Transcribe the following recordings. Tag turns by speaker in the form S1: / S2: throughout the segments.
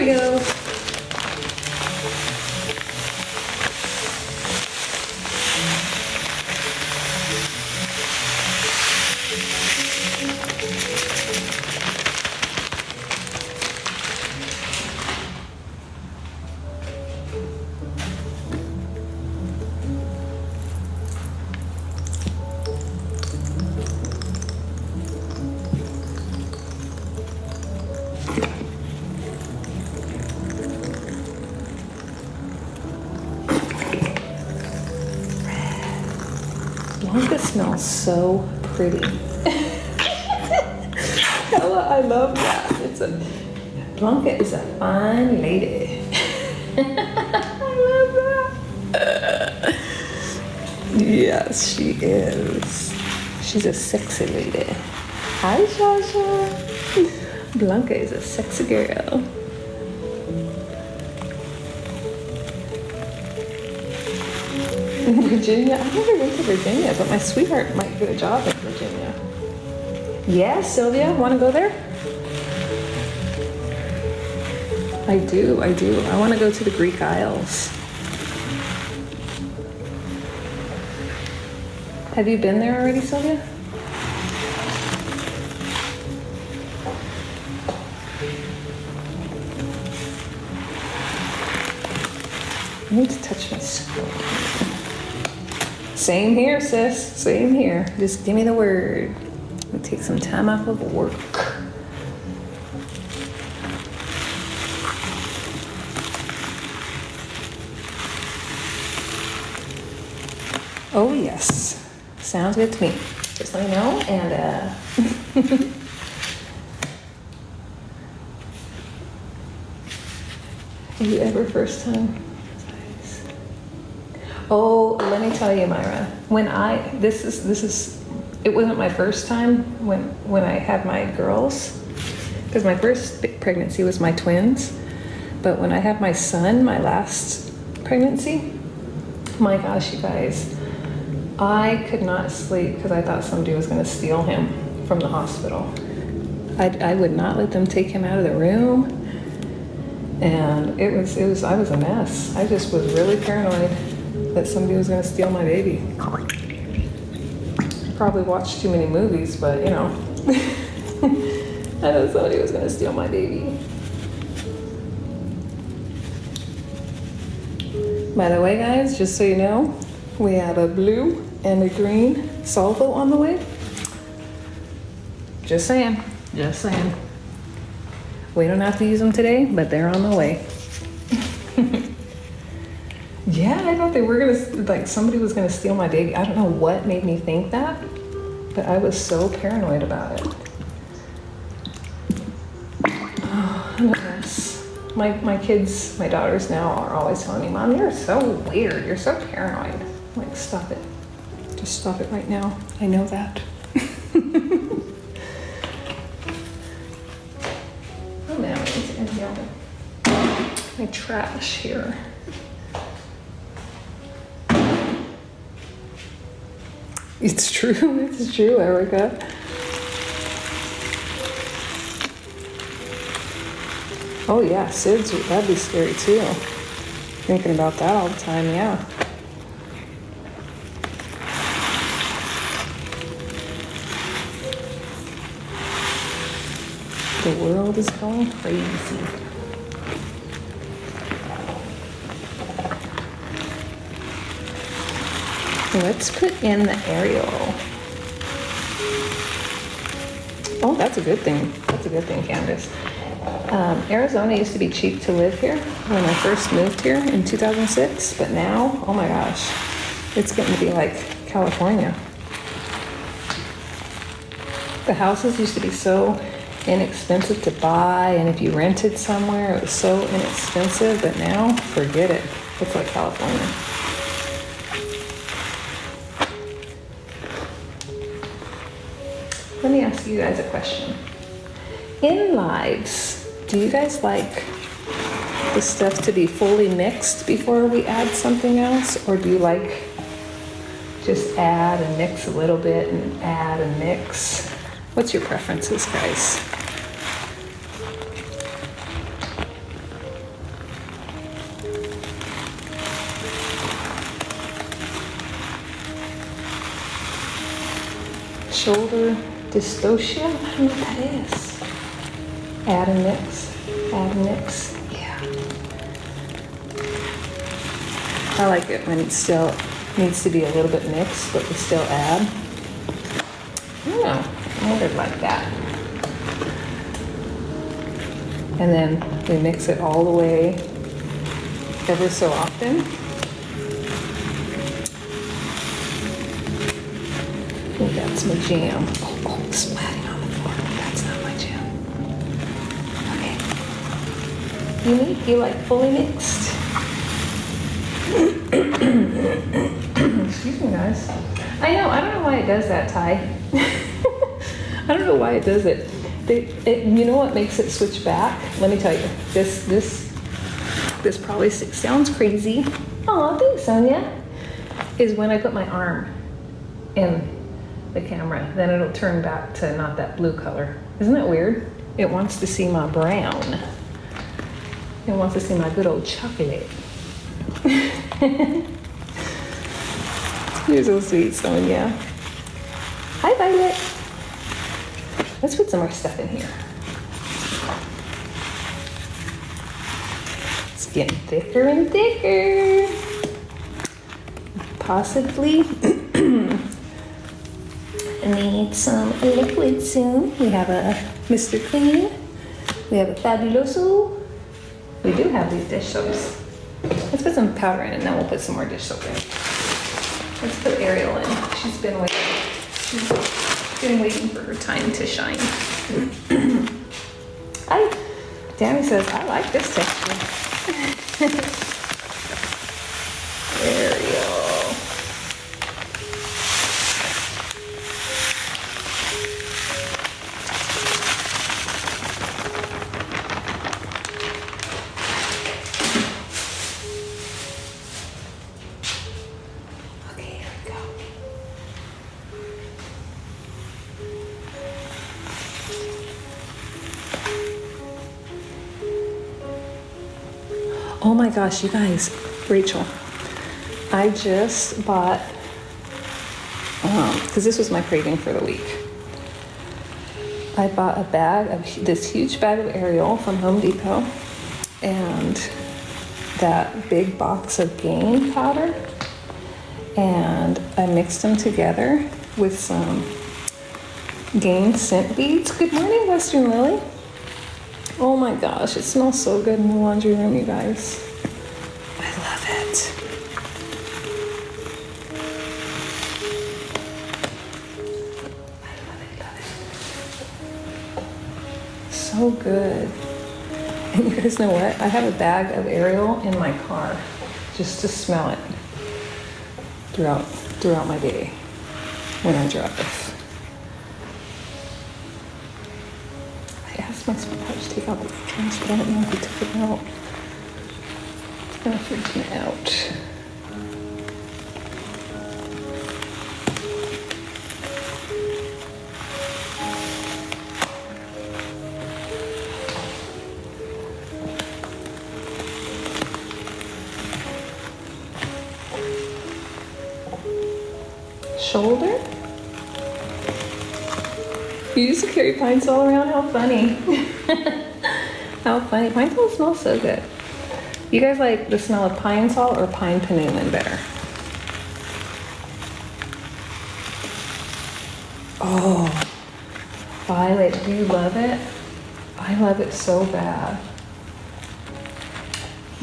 S1: you go. Blanca smells so pretty. Ella, I love that. Blanca is a fine lady. I love that. Yes, she is. She's a sexy lady. Hi, Shasha. Blanca is a sexy girl. Virginia? I've never been to Virginia, but my sweetheart might get a job in Virginia. Yeah, Sylvia, want to go there? I do. I want to go to the Greek Isles. Have you been there already, Sylvia? I need to touch my screen. Same here, sis. Same here. Just give me the word. I'll take some time off of work. Oh, yes. Sounds good to me. Just let me know and Have you ever first time? Oh, let me tell you, Myra. It wasn't my first time when I had my girls, because my first pregnancy was my twins. But when I had my son, my last pregnancy, my gosh, you guys, I could not sleep because I thought somebody was going to steal him from the hospital. I would not let them take him out of the room, and I was a mess. I just was really paranoid that somebody was going to steal my baby. Probably watched too many movies, but you know, I know somebody was going to steal my baby. By the way, guys, just so you know, we have a blue and a green Solvo on the way. Just saying. Just saying. We don't have to use them today, but they're on the way. Yeah, I thought they were gonna, like somebody was gonna steal my baby. I don't know what made me think that, but I was so paranoid about it. Oh, goodness. My kids, my daughters now are always telling me, Mom, you're so weird. You're so paranoid. I'm like, stop it. Just stop it right now. I know that. Oh man, I need to empty out my trash here. It's true, Erica. Oh yeah, Suds, that'd be scary too. Thinking about that all the time, yeah. The world is going crazy. Let's put in the aerial. Oh, that's a good thing. That's a good thing, Candace. Arizona used to be cheap to live here when I first moved here in 2006, but now, oh my gosh, it's getting to be like California. The houses used to be so inexpensive to buy, and if you rented somewhere, it was so inexpensive, but now, forget it. It's like California. Let me ask you guys a question. In lives, do you guys like the stuff to be fully mixed before we add something else? Or do you like just add and mix a little bit and add and mix? What's your preferences, guys? shoulder dystocia. I don't know what that is. Add and mix. Add and mix. Yeah. I like it when it still needs to be a little bit mixed, but we still add. I don't know. I wondered like that. And then we mix it all the way ever so often. I think that's my jam. Oh, splatting on the floor. That's not my jam. Okay. Unique, you like fully mixed? Excuse me, guys. I know, I don't know why it does that, Ty. I don't know why it does it. You know what makes it switch back? Let me tell you. This probably sounds crazy. Aw, thanks, Sonia. Is when I put my arm in the camera, then it'll turn back to not that blue color. Isn't that weird? It wants to see my brown. It wants to see my good old chocolate. You're so sweet, Sonia. Hi, Violet. Let's put some more stuff in here. It's getting thicker and thicker. Possibly need some liquid soon. We have a Mr. Clean. We have a Fabuloso. We do have these dish soaps. Let's put some powder in and then we'll put some more dish soap in. Let's put Ariel in. She's been waiting. She's been waiting for her time to shine. Danny says, I like this texture. Ariel. Oh my gosh, you guys, Rachel, I just bought, because this was my craving for the week. I bought a bag of this huge bag of Ariel from Home Depot and that big box of Gain powder, and I mixed them together with some Gain scent beads. Good morning, Western Lily. Oh my gosh, it smells so good in the laundry room, you guys. I love it. I love it. So good. And you guys know what? I have a bag of Ariel in my car just to smell it throughout my day when I drive. My spouse to take out the trash, but I don't know if he took it out. It's gonna freak me out. Shoulder? You used to carry pinesol around? How funny. How funny. Pinesol smells so good. You guys like the smell of pinesol or pine panulin better? Oh, Violet, do you love it? I love it so bad.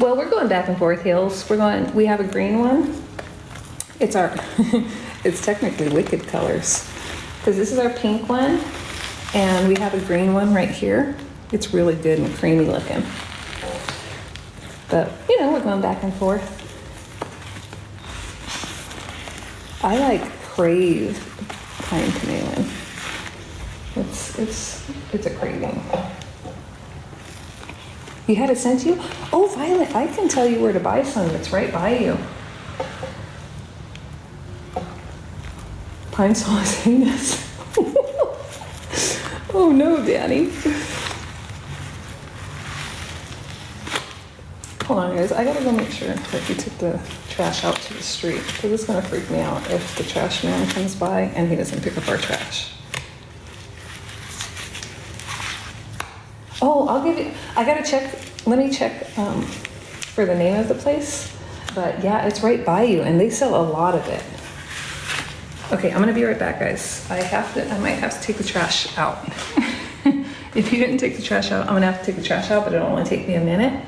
S1: Well, we're going back and forth, Hills. We have a green one. It's our, it's technically Wicked colors. Because this is our pink one. And we have a green one right here. It's really good and creamy looking. But, you know, we're going back and forth. I crave pine panulin. It's a craving. You had it sent to you? Oh, Violet, I can tell you where to buy some. It's right by you. Pinesol is heinous. Oh no, Danny. Hold on, guys. I gotta go make sure that he took the trash out to the street because it's gonna freak me out if the trash man comes by and he doesn't pick up our trash. Oh, I'll give you. I gotta check. Let me check for the name of the place. But yeah, it's right by you, and they sell a lot of it. Okay, I'm gonna be right back, guys. I might have to take the trash out. If you didn't take the trash out, I'm gonna have to take the trash out, but it'll only take me a minute.